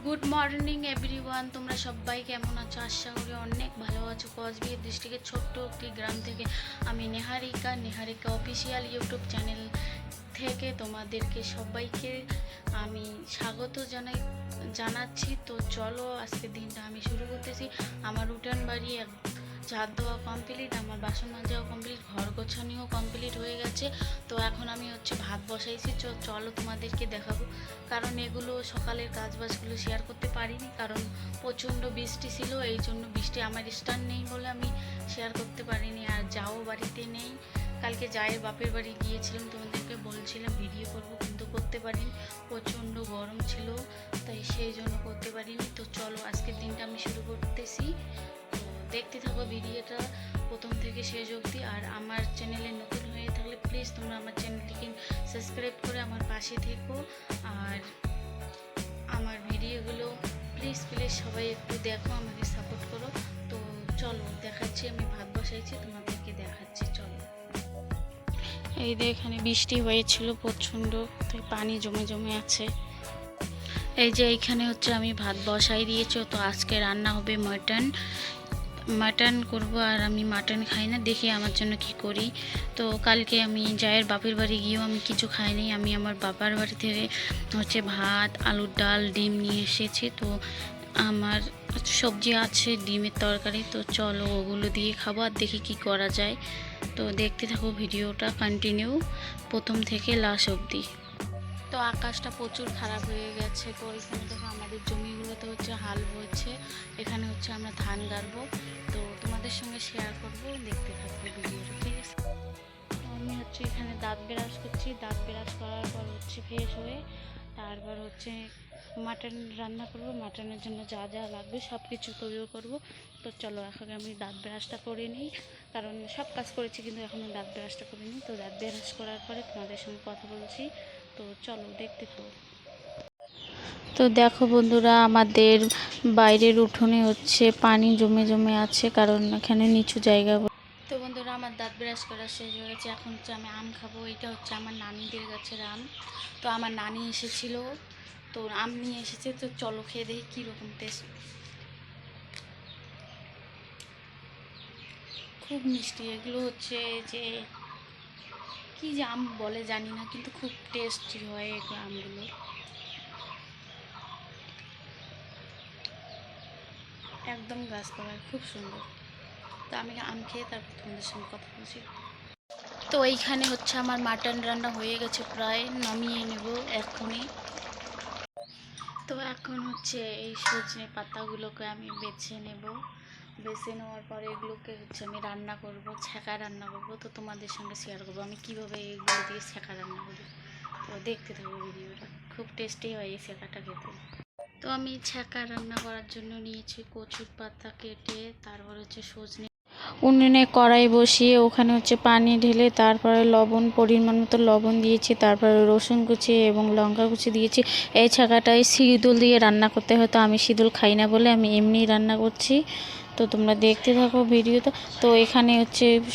Good morning everyone, তোমরা সবাই কেমন আছো? আশা করি অনেক ভালো আছো। কোচবিহার ডিস্ট্রিক্টের ছোট্ট একটি গ্রাম থেকে আমি নেহারিকা অফিসিয়াল ইউটিউব চ্যানেল থেকে তোমাদেরকে সবাইকে আমি স্বাগত জানাচ্ছি। তো চলো আজকের দিনটা আমি শুরু করতেছি। আমার উঠান বাড়ি ঝাড় দেওয়া কমপ্লিট, আমার বাসন মাজাও কমপ্লিট, ঘর গোছানিও কমপ্লিট হয়ে গেছে। তো এখন আমি ভাত বসাইছি। চলো তোমাদেরকে দেখাবো, কারণ এগুলো সকালের কাজবাজগুলো শেয়ার করতে পারিনি, কারণ প্রচণ্ড বৃষ্টি ছিল। এই জন্য বৃষ্টি আমার স্ট্যান্ড নেই বলে আমি শেয়ার করতে পারিনি। আর যাও বাড়িতে নেই, কালকে জায়ের বাপের বাড়ি গিয়েছিলাম, তোমাদেরকে বলছিলাম ভিডিও করবো কিন্তু করতে পারিনি, প্রচণ্ড গরম ছিল, তাই সেই জন্য করতে পারিনি। তো চলো আজকের দিনটা আমি শুরু করতেছি। দেখতে থাকো ভিডিওটা প্রথম থেকে শেষ অবধি। আর আমার চ্যানেলে নতুন হয়ে থাকলে প্লিজ তোমরা আমার চ্যানেলটিকে সাবস্ক্রাইব করে আমার পাশে থেকো। আর আমার ভিডিওগুলো প্লিজ সবাই একটু দেখো, আমাকে সাপোর্ট করো। তো চলো দেখাচ্ছি, আমি ভাত বসাইছি, তোমাদেরকে দেখাচ্ছি। চলো, এই যে এখানে বৃষ্টি হয়েছিল প্রচণ্ড, তাই পানি জমে আছে। এই যে এইখানে আমি ভাত বসাই দিয়েছি। তো আজকে রান্না হবে মাটন করব। আর আমি মাটন খাই না, দেখি আমার জন্য কি করি। তো কালকে আমি জায়ের বাপের বাড়ি গিয়েও আমি কিছু খাইনি, আমি আমার বাবার বাড়ি থেকে ভাত, আলুর ডাল, ডিম নিয়ে এসেছি। তো আমার সবজি আছে, ডিমের তরকারি। তো চলো ওগুলো দিয়ে খাবো, আর দেখি কি করা যায়। তো দেখতে থাকো ভিডিওটা কন্টিনিউ প্রথম থেকে লাস্ট অবধি। তো আকাশটা প্রচুর খারাপ হয়ে গেছে। তো এখানে দেখো আমাদের জমিগুলোতে হাল বইছে, এখানে আমরা ধান গাড়বো। তো তোমাদের সঙ্গে শেয়ার করবো, দেখতে থাকবো ভিডিওটা, ঠিক আছে? আমি এখানে দাঁত ব্রাশ করছি, দাঁত ব্রাশ করার পর ফ্রেশ হয়ে তারপর মাটন রান্না করব। মাটনের জন্য যা যা লাগবে সব কিছু তৈরি করব। তো চলো এখন আমি দাঁত ব্রাশটা করে নিই, কারণ সব কাজ করেছি কিন্তু এখন দাঁত ব্রাশটা করে নিই। তো দাঁত ব্রাশ করার পরে তোমাদের সঙ্গে কথা বলছি। তো চলো দেখতে থাকো। তো দেখো বন্ধুরা, আমাদের বাইরের উঠোনে পানি জমে আছে, কারণ এখানে নিচু জায়গা। তো বন্ধুরা, আমার দাঁত ব্রাশ করা শেষ হয়েছে। এখন আমি আম খাবো। এটা আমার নানিদের গাছের আম। তো আমার নানি এসেছিল, তো আম নিয়ে এসেছে। তো চলো খেয়ে দেখি কীরকম টেস্ট। খুব মিষ্টি। এগুলো যে কি যে আম বলে জানি না, কিন্তু খুব টেস্টি হয় এগুলো আমগুলো। একদম গাছপালা, খুব সুন্দর। তো আমি আম খেয়ে তারপর তোমাদের সঙ্গে কথা বলছি। তো এইখানে আমার মাটন রান্না হয়ে গেছে, প্রায় নামিয়ে নেব এখনই। তো এখন এই সজনে পাতাগুলোকে আমি বেছে নেব। বেছে নেওয়ার পরে এগুলোকে আমি রান্না করব, ছ্যাঁকা রান্না করব। তো তোমাদের সঙ্গে শেয়ার করবো আমি কীভাবে এগুলো দিয়ে ছ্যাঁকা রান্না করি। তো দেখতে থাকবো ভিডিওটা, খুব টেস্টি হয় এই ছ্যাঁকাটা খেতে। তো আমি ছ্যাঁকা রান্না করার জন্য নিয়েছি কচুর পাতা কেটে, তারপর সজনে। উনুনে কড়াই বসিয়ে ওখানে পানি ঢেলে তারপরে লবণ, পরিমাণ মতো লবণ দিয়েছি, তারপরে রসুন কুচি এবং লঙ্কা কুচি দিয়েছি। এই ছাকাটায় শিদুল দিয়ে রান্না করতে হয়, তো আমি শিদুল খাই না বলে আমি এমনিই রান্না করছি। তো তোমরা দেখতে থাকো ভিডিওটা। তো এখানে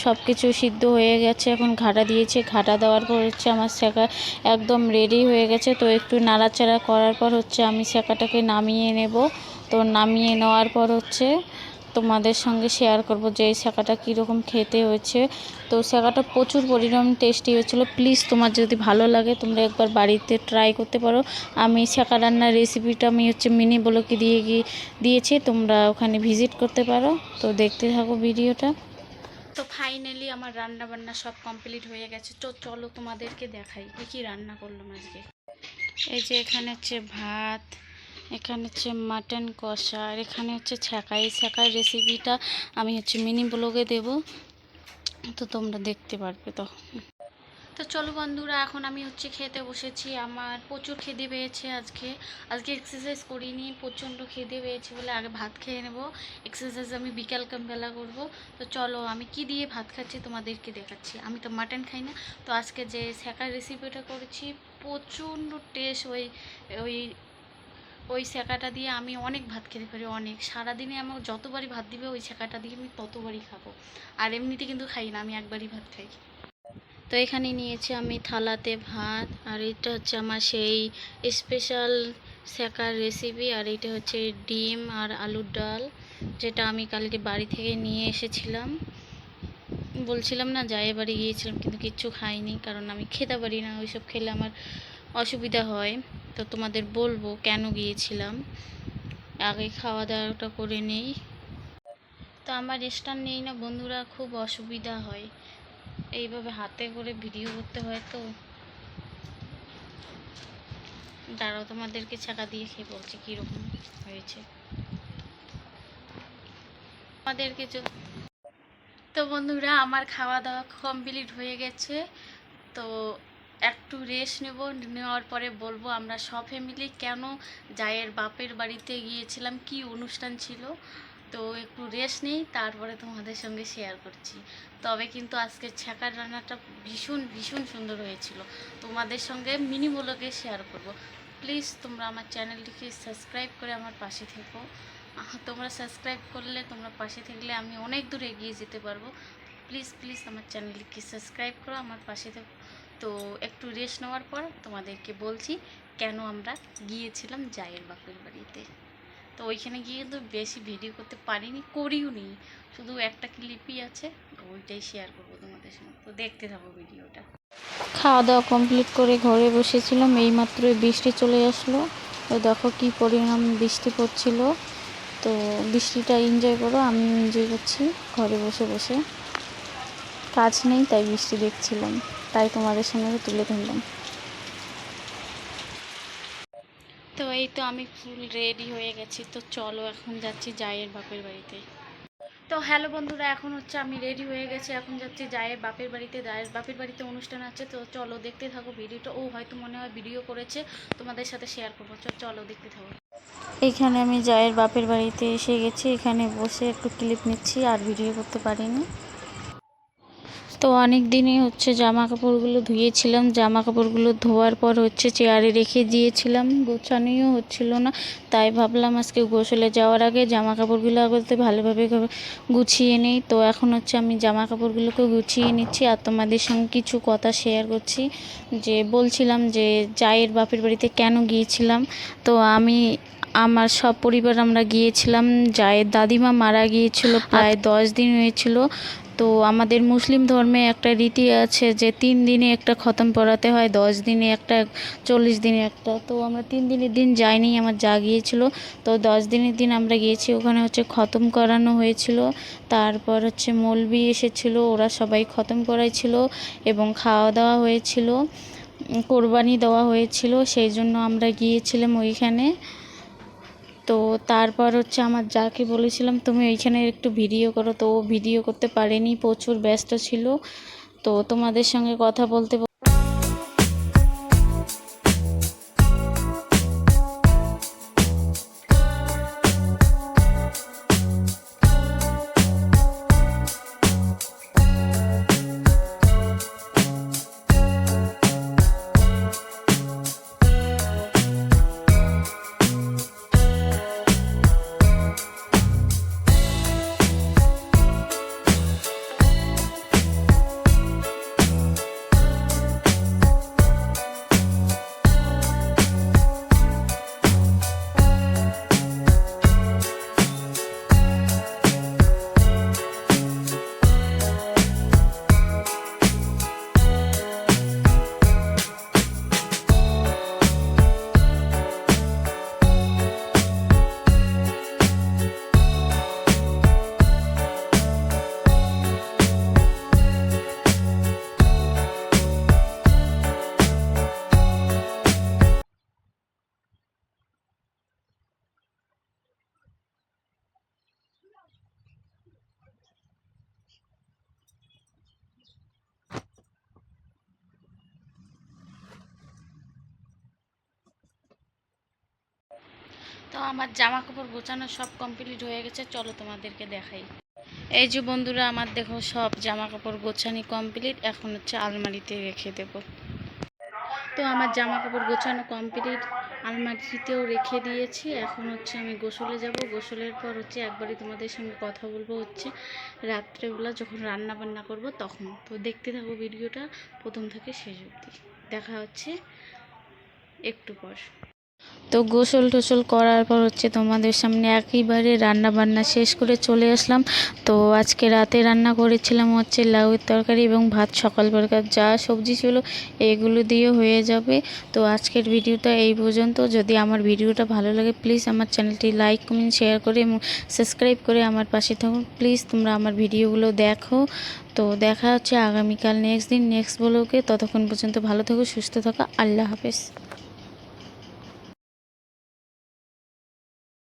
সব কিছু সিদ্ধ হয়ে গেছে, এখন ঘাটা দিয়েছি। ঘাটা দেওয়ার পর আমার ছ্যাঁকা একদম রেডি হয়ে গেছে। তো একটু নাড়াচাড়া করার পর আমি ছ্যাঁকাটাকে নামিয়ে নেব। তো নামিয়ে নেওয়ার পর তোমাদের সঙ্গে শেয়ার করব যে এই ছ্যাঁকাটা কীরকম খেতে হয়েছে। তো ছ্যাঁকাটা প্রচুর পরিমাণ টেস্টি হয়েছিলো। প্লিজ তোমার যদি ভালো লাগে তোমরা একবার বাড়িতে ট্রাই করতে পারো। আমি ছ্যাঁকা রান্নার রেসিপিটা আমি মিনি ব্লগে দিয়েছি, তোমরা ওখানে ভিজিট করতে পারো। তো দেখতে থাকো ভিডিওটা। তো ফাইনালি আমার রান্না বান্না সব কমপ্লিট হয়ে গেছে। তো চলো তোমাদেরকে দেখাই কী রান্না করলাম আজকে। এই যে এখানে ভাত, এখানে মাটন কষা, আর এখানে ছ্যাঁকা। এই ছ্যাঁকার রেসিপিটা আমি মিনি ব্লগে দেব, তো তোমরা দেখতে পারবে। তো চলো বন্ধুরা, এখন আমি খেতে বসেছি। আমার প্রচুর খিদে পেয়েছে আজকে এক্সারসাইজ করিনি, প্রচণ্ড খিদে পেয়েছে বলে আগে ভাত খেয়ে নেব। এক্সারসাইজ আমি বিকালবেলা করব। তো চলো আমি কি দিয়ে ভাত খাচ্ছি তোমাদেরকে দেখাচ্ছি। আমি তো মাটন খাই না। তো আজকে যে ছ্যাঁকার রেসিপিটা করেছি, প্রচণ্ড টেস্ট। ওই ওই ছ্যাঁকাটা দিয়ে আমি অনেক ভাত খেতে পারি, অনেক। সারাদিনে আমার যতবারই ভাত দিবে ওই ছ্যাঁকাটা দিয়ে আমি ততবারই খাবো। আর এমনিতে কিন্তু খাই না, আমি একবারই ভাত খাই। তো এখানে নিয়েছি আমি থালাতে ভাত, আর এটা হচ্ছে আমার সেই স্পেশাল শেখার রেসিপি, আর এটা হচ্ছে ডিম আর আলুর ডাল, যেটা আমি কালকে বাড়ি থেকে নিয়ে এসেছিলাম। বলছিলাম না জায়ের বাড়ি গিয়েছিলাম, কিন্তু কিচ্ছু খাইনি, কারণ আমি খেতে পারি না, ওইসব খেলে আমার অসুবিধা হয়। তো তোমাদের বলবো কেন গিয়েছিলাম। আগে খাওয়া দাওয়াটা করে নেই। তো আমার স্ট্যান্ড নেই না বন্ধুরা, খুব অসুবিধা হয়, এইভাবে হাতে করে ভিডিও করতে হয়। তো দাঁড়াও, তোমাদেরকে ছাকা দিয়ে খেয়ে বলছি কীরকম হয়েছে আমাদেরকে। তো বন্ধুরা, আমার খাওয়া দাওয়া কমপ্লিট হয়ে গেছে। তো একটু রেস্ট নেওয়ার পরে বলবো আমরা সব ফ্যামিলি কেন জায়ের বাপের বাড়িতে গিয়েছিলাম, কি অনুষ্ঠান ছিল। তো একটু রেস্ট নেই, তারপরে তোমাদের সঙ্গে শেয়ার করছি। তবে কিন্তু আজকের ছ্যাঁকার রান্নাটা ভীষণ ভীষণ সুন্দর হয়েছিল, তোমাদের সঙ্গে মিনি ব্লগে শেয়ার করব। প্লিজ তোমরা আমার চ্যানেলটিকে সাবস্ক্রাইব করে আমার পাশে থেকো। তোমরা সাবস্ক্রাইব করলে, তোমরা পাশে থাকলে আমি অনেক দূর এগিয়ে যেতে পারবো। প্লিজ প্লিজ আমার চ্যানেলটিকে সাবস্ক্রাইব করো, আমার পাশে থেকো। তো একটু রেস্ট নেওয়ার পর তোমাদেরকে বলছি কেন আমরা গিয়েছিলাম জায়ের বাপের বাড়িতে। তো ওইখানে গিয়ে কিন্তু বেশি ভিডিও করতে পারিনি, করিও নি, শুধু একটা ক্লিপই আছে, ওইটাই শেয়ার করবো তোমাদের সঙ্গে। তো দেখতে থাকো ভিডিওটা। খাওয়া দাওয়া কমপ্লিট করে ঘরে বসেছিলাম, এইমাত্রই বৃষ্টি চলে আসলো। তো দেখো কি পরিমাণ বৃষ্টি পড়ছিল। তো বৃষ্টিটা এনজয় করো, আমি এনজয় করছি ঘরে বসে বসে, কাজ নেই তাই বৃষ্টি দেখছিলাম, তাই তোমাদের সঙ্গে তুলে ধরলাম। তো এই তো আমি ফুল রেডি হয়ে গেছি, তো চলো এখন যাচ্ছি জায়ের বাপের বাড়িতে। তো হ্যালো বন্ধুরা, এখন হচ্ছে আমি রেডি হয়ে গেছি, এখন যাচ্ছি জায়ের বাপের বাড়িতে। জায়ের বাপের বাড়িতে অনুষ্ঠান আছে, তো চলো দেখতে থাকো ভিডিওটা। ও হয়তো মনে হয় ভিডিও করেছে, তোমাদের সাথে শেয়ার করবো, চলো দেখতে থাকো। এইখানে আমি জায়ের বাপের বাড়িতে এসে গেছি, এখানে বসে একটু ক্লিপ নিচ্ছি, আর ভিডিও করতে পারিনি। তো অনেক দিনই হচ্ছে জামা কাপড়গুলো ধুয়েছিলাম, জামা কাপড়গুলো ধোয়ার পর হচ্ছে চেয়ারে রেখে দিয়েছিলাম, গোছানোও হচ্ছিল না, তাই ভাবলাম আজকে গোসলে যাওয়ার আগে জামা কাপড়গুলো আগে ভালোভাবে গুছিয়ে নিই। তো এখন হচ্ছে আমি জামা কাপড়গুলোকে গুছিয়ে নিচ্ছি, আর তোমাদের সঙ্গে কিছু কথা শেয়ার করছি। যে বলছিলাম যে জায়ের বাপের বাড়িতে কেন গিয়েছিলাম। তো আমার সব পরিবার আমরা গিয়েছিলাম, জায়ের দাদিমা মারা গিয়েছিল, প্রায় 10 দিন হয়েছিল। তো আমাদের মুসলিম ধর্মে একটা রীতি আছে যে 3 দিনে একটা খতম পড়াতে হয়, 10 দিনে একটা, 40 দিনে একটা। তো আমরা 3 দিনের দিন যাইনি, আমার যা গিয়েছিল। তো 10 দিনের দিন আমরা গিয়েছি, ওখানে হচ্ছে খতম করানো হয়েছিল। তারপর হচ্ছে মৌলবি এসেছিলো, ওরা সবাই খতম করাইছিল এবং খাওয়া দাওয়া হয়েছিল, কোরবানি দেওয়া হয়েছিল, সেই জন্য আমরা গিয়েছিলাম ওইখানে। তো তারপর হচ্ছে আমার যাকে বলেছিলাম তুমি ওইখানে একটু ভিডিও করো, তো ও ভিডিও করতে পারেনি, প্রচুর ব্যস্ত ছিল। তো তোমাদের সঙ্গে কথা বলতে তো আমার জামা কাপড় গোছানো সব কমপ্লিট হয়ে গেছে, চলো তোমাদেরকে দেখাই। এই যে বন্ধুরা, আমার দেখো সব জামা কাপড় গোছানি কমপ্লিট, এখন হচ্ছে আলমারিতে রেখে দেব। তো আমার জামা কাপড় গোছানো কমপ্লিট, আলমারিতেও রেখে দিয়েছি। এখন হচ্ছে আমি গোসলে যাব, গোসলের পর হচ্ছে একবারই তোমাদের সঙ্গে কথা বলবো হচ্ছে রাত্রেবেলা যখন রান্না বান্না করব তখন। তো দেখতে থাকো ভিডিওটা প্রথম থেকে শেষ অবধি। দেখা হচ্ছে একটু পর। তো গোসল টোসল করার পর হচ্ছে তোমাদের সামনে একেবারে রান্না বান্না শেষ করে চলে আসলাম। তো আজকে রাতে রান্না করেছিলাম হচ্ছে লাউয়ের তরকারি এবং ভাত, সকালবেলাকার যা সবজি ছিল এগুলো দিয়ে হয়ে যাবে। তো আজকের ভিডিওটা এই পর্যন্ত। যদি আমার ভিডিওটা ভালো লাগে প্লিজ আমার চ্যানেলটি লাইক কমেন্ট শেয়ার করে এবং সাবস্ক্রাইব করে আমার পাশে থাকুন। প্লিজ তোমরা আমার ভিডিওগুলো দেখো। তো দেখা হচ্ছে আগামীকাল নেক্সট দিন নেক্সট ব্লগে। ততক্ষণ পর্যন্ত ভালো থাকো, সুস্থ থাকো। আল্লাহ হাফেজ।